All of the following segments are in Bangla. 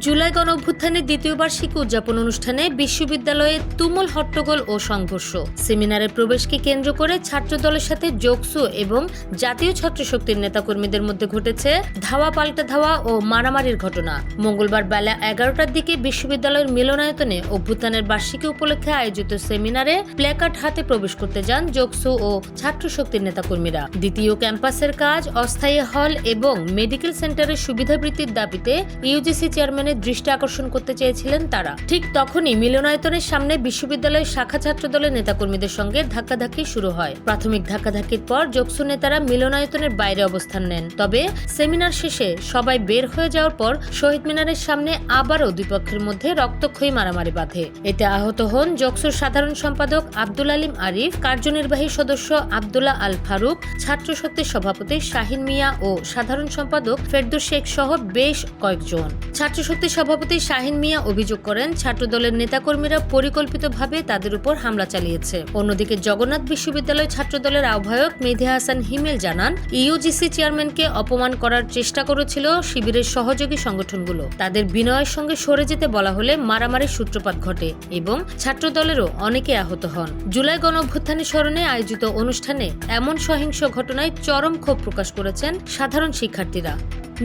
জুলাই গণঅভ্যুত্থানের দ্বিতীয় বার্ষিকী উদযাপন অনুষ্ঠানে বিশ্ববিদ্যালয়ে তুমুল হট্টগোল ও সংঘর্ষ। সেমিনারে প্রবেশকে কেন্দ্র করে ছাত্রদলের সাথে জোকসু এবং জাতীয় ছাত্রশক্তির নেতাকর্মীদের মধ্যে ঘটেছে ধাওয়া পাল্টা ধাওয়া ও মারামারির ঘটনা। মঙ্গলবার বেলা 11টার দিকে বিশ্ববিদ্যালয়ের মিলনায়তনে অভ্যুত্থানের বার্ষিকী উপলক্ষে আয়োজিত সেমিনারে প্ল্যাকার্ড হাতে প্রবেশ করতে যান জোকসু ও ছাত্রশক্তির নেতাকর্মীরা। দ্বিতীয় ক্যাম্পাসের কাজ, অস্থায়ী হল এবং মেডিকেল সেন্টারের সুবিধা বৃদ্ধির দাবিতে ইউজিসি চেয়ারম্যানের দৃষ্টি আকর্ষণ করতে চেয়েছিলেন তারা। ঠিক তখনই মিলনায়তনের সামনে বিশ্ববিদ্যালয়ের শাখা ছাত্রদলের নেতাকর্মীদের সঙ্গে ধাক্কাধাক্কি শুরু হয়। প্রাথমিক ধাক্কাধাক্কির পর জোকসু নেতারা মিলনায়তনের বাইরে অবস্থান নেন। তবে সেমিনার শেষে সবাই বের হয়ে যাওয়ার পর শহীদ মিনারের সামনে আবারও দুই পক্ষের মধ্যে রক্তক্ষয়ী মারামারি বাধে। এতে আহত হন জোকসুর সাধারণ সম্পাদক আব্দুল আলিম আরিফ, কার্যনির্বাহী সদস্য আব্দুল্লাহ আল ফারুক, ছাত্রশক্তির সভাপতি শাহিন মিয়া ও সাধারণ সম্পাদক ফেরদৌস শেখ সহ বেশ কয়েকজন। ছাত্রশক্তির সভাপতি শাহিন মিয়া অভিযোগ করেন, ছাত্রদলের নেতাকর্মীরা পরিকল্পিতভাবে তাদের উপর হামলা চালিয়েছে। অন্যদিকে জগন্নাথ বিশ্ববিদ্যালয় ছাত্রদলের আহ্বায়ক মেহেদী হাসান হিমেল জানান, ইউজিসি চেয়ারম্যানকে অপমান করার চেষ্টা করেছিল শিবিরের সহযোগী সংগঠনগুলো। তাদের বিনয়ের সঙ্গে সরে যেতে বলা হলে মারামারির সূত্রপাত ঘটে এবং ছাত্রদলেরও অনেকে আহত হন। জুলাই গণঅভ্যুত্থানের স্মরণে আয়োজিত অনুষ্ঠানে এমন সহিংস ঘটনায় চরম ক্ষোভ প্রকাশ করেছেন সাধারণ শিক্ষার্থীরা।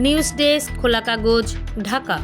নিউজ ডেস্ক, খোলা কাগজ, ঢাকা।